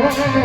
বৃন্দাবন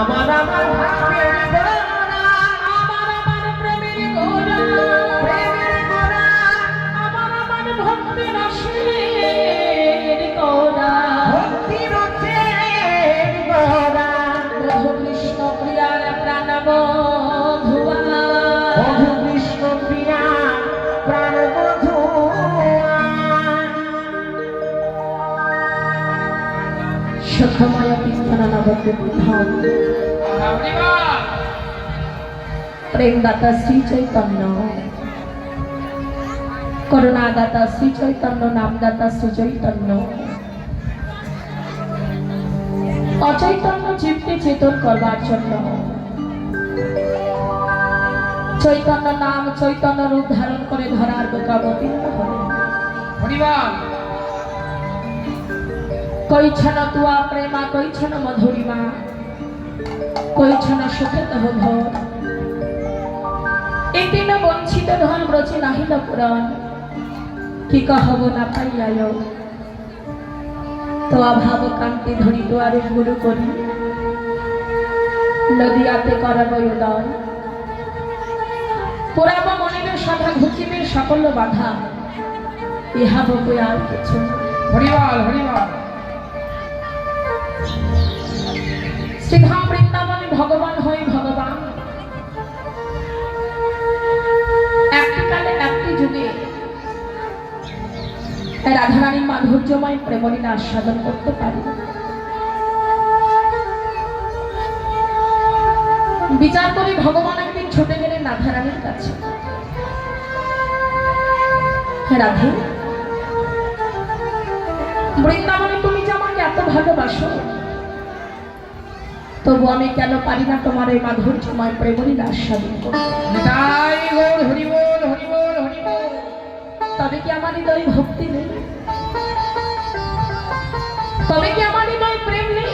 আমার আমার ভাবের গোরা, আমার আমার প্রেমের গোরা, প্রেমের গোরা, আমার আমার ভক্তি রসের গোরা, ভক্তি রসের গোরা, প্রভু কৃষ্ণ প্রিয়ার প্রাণ বধুয়া, প্রভু কৃষ্ণ প্রিয়া প্রাণ বধুয়া, সুখময় কীর্তন নবদ্বীপ ধাম প্রেমদাতা শ্রী চৈতন্য, করুণাদাতা শ্রী চৈতন্য, নামদাতা শ্রী চৈতন্য, অচৈতন্য জীবকে চেতন করবার জন্য চৈতন্য নাম চৈতন্য রূপ ধারণ করে ধরার বুকে অবতীর্ণ হলেন। কৈছন তুয়া প্রেমা, কৈছন মধুরিমা, কৈছন সুখে তহ ভোর, এটি ন বঞ্চিত ধন ব্রজে নাহিল পুরাণ, কি কহব না পাইয়ায়, তো অভাব কান্তি ধরি দুয়ারে গুরু করি, নদিয়াতে করব উদয়, পুরাব মনের সভা ঘুচিবে সকল বাধা, ইহা বকু আর কিছু। হরিবল হরিবল। শ্রীধাম বৃন্দাবনে ভগবান হই ভগবান, একটি কালে একটি যুগে রাধারানীর মাধুর্যময় প্রেমলীলা আস্বাদন করতে পারি। বিচার করে ভগবান একদিন ছুটে গেলেন রাধারানীর কাছে। রাধে, বৃন্দাবনে তুমি যে আমাকে এত ভালোবাসো, তবু আমি কেন পারি না তোমার এই মাধুর্যময় প্রেমলীলা আস্বাদন করতে? তবে কি আমার হৃদয় ভক্তি নেই? তবে কি আমার হৃদয় প্রেম নেই?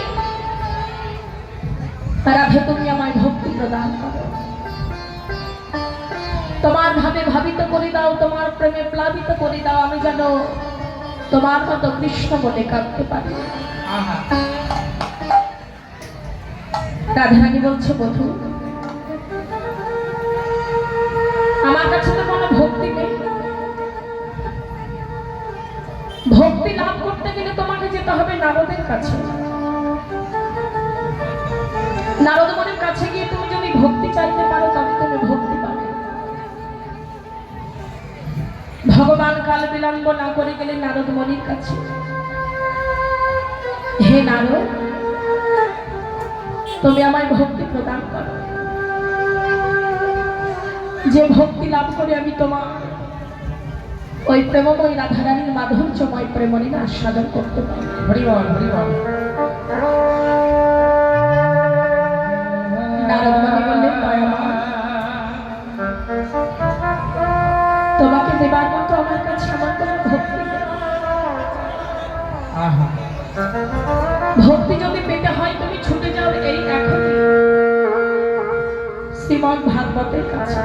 রাধে, তুমি আমায় ভক্তি প্রদান করো, তোমার ভাবে ভাবিত করে দাও, তোমার প্রেমে প্লাবিত করে দাও, আমি যেন তোমার মতো কৃষ্ণ বলে কাঁদতে পারি। রাধারানী বলছে, বধূ, আমার কাছে তো কোনো ভক্তি নেই। ভক্তি লাভ করতে গেলে তোমাকে যেতে হবে নারদের কাছে। নারদ মুনির কাছে গিয়ে তুমি যদি ভক্তি চাইতে পারো, তবে তুমি ভক্তি পাবে। ভগবান কাল বিলম্ব না করে গেলে নারদ মুনির কাছে। হে নারদ, তুমি আমায় ভক্তি প্রদান করো, যে ভক্তি লাভ করে আমি তোমার ওই প্রেমময় রাধারানীর মাধুর্যময় প্রেমলীলা আস্বাদন করতে পারি। হরিবল হরিবল। নারদ মুনি বললেন, দয়াময়, তোমাকে দেবার মতো আমার কাছে আমার কোনো ভক্তি নেই। ভক্তি যদি পেতে হয় তুমি ছুটে যাও এই এখনই শ্রীমদ্ ভাগবতের কাছে।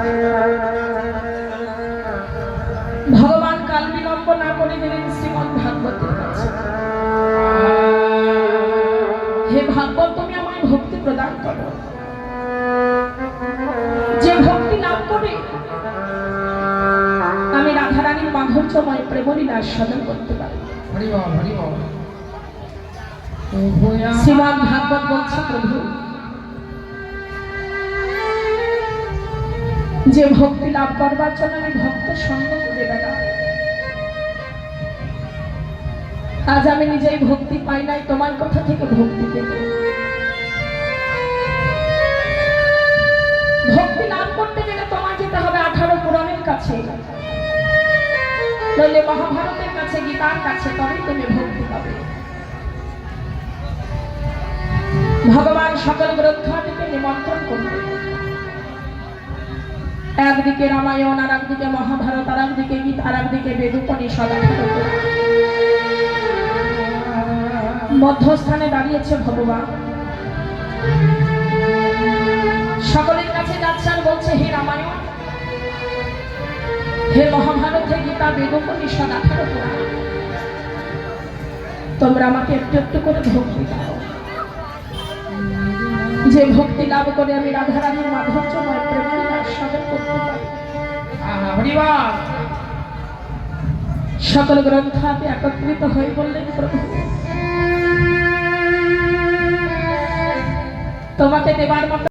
ভগবান কাল বিলম্ব না করে গেলেন শ্রীমদ্ ভাগবতের কাছে। হে ভাগবত, তুমি আমায় ভক্তি প্রদান করো, যে ভক্তি লাভ করে আমি রাধারানীর মাধুর্যময় প্রেমলীলা আস্বাদন করতে পারি। হরিবল হরিবল। শ্রীমদ্ ভাগবত বলছে, প্রভু যে ভক্তি লাভ করবার জন্য আমি ভক্ত সঙ্গ করে বেড়াই। আজ আমি নিজেই ভক্তি পাই নাই, তোমার কথা থেকে ভক্তি পেব। ভক্তি লাভ করতে গেলে তোমার যেতে হবে 18 পুরাণের কাছে, নইলে মহাভারতের কাছে, গীতার কাছে, তবেই তুমি ভক্তি পাবে। ভগবান সকল গ্রন্থাদিকে নিমন্ত্রণ করবে। একদিকে রামায়ণ, আর একদিকে মহাভারত, আর একদিকে গীতা, আর একদিকে বেদ উপনিষদ। মধ্যস্থানে দাঁড়িয়েছে ভগবান, সকলের কাছে যাচ্ছে আর বলছে, হে রামায়ণ, হে মহাভারত, হে গীতা, বেদ উপনিষদ, 18 পুরাণ, তোমরা আমাকে একটু একটু করে ভক্তি দাও। যে ভক্তি লাভ করে আমি রাধারানীর মাধুর্যময় প্রেমের আস্বাদন করতে পারি। হরিবল। সকল গ্রন্থাদি একত্রিত হয়ে বললেন, প্রভু তোমাকে দেবার মতো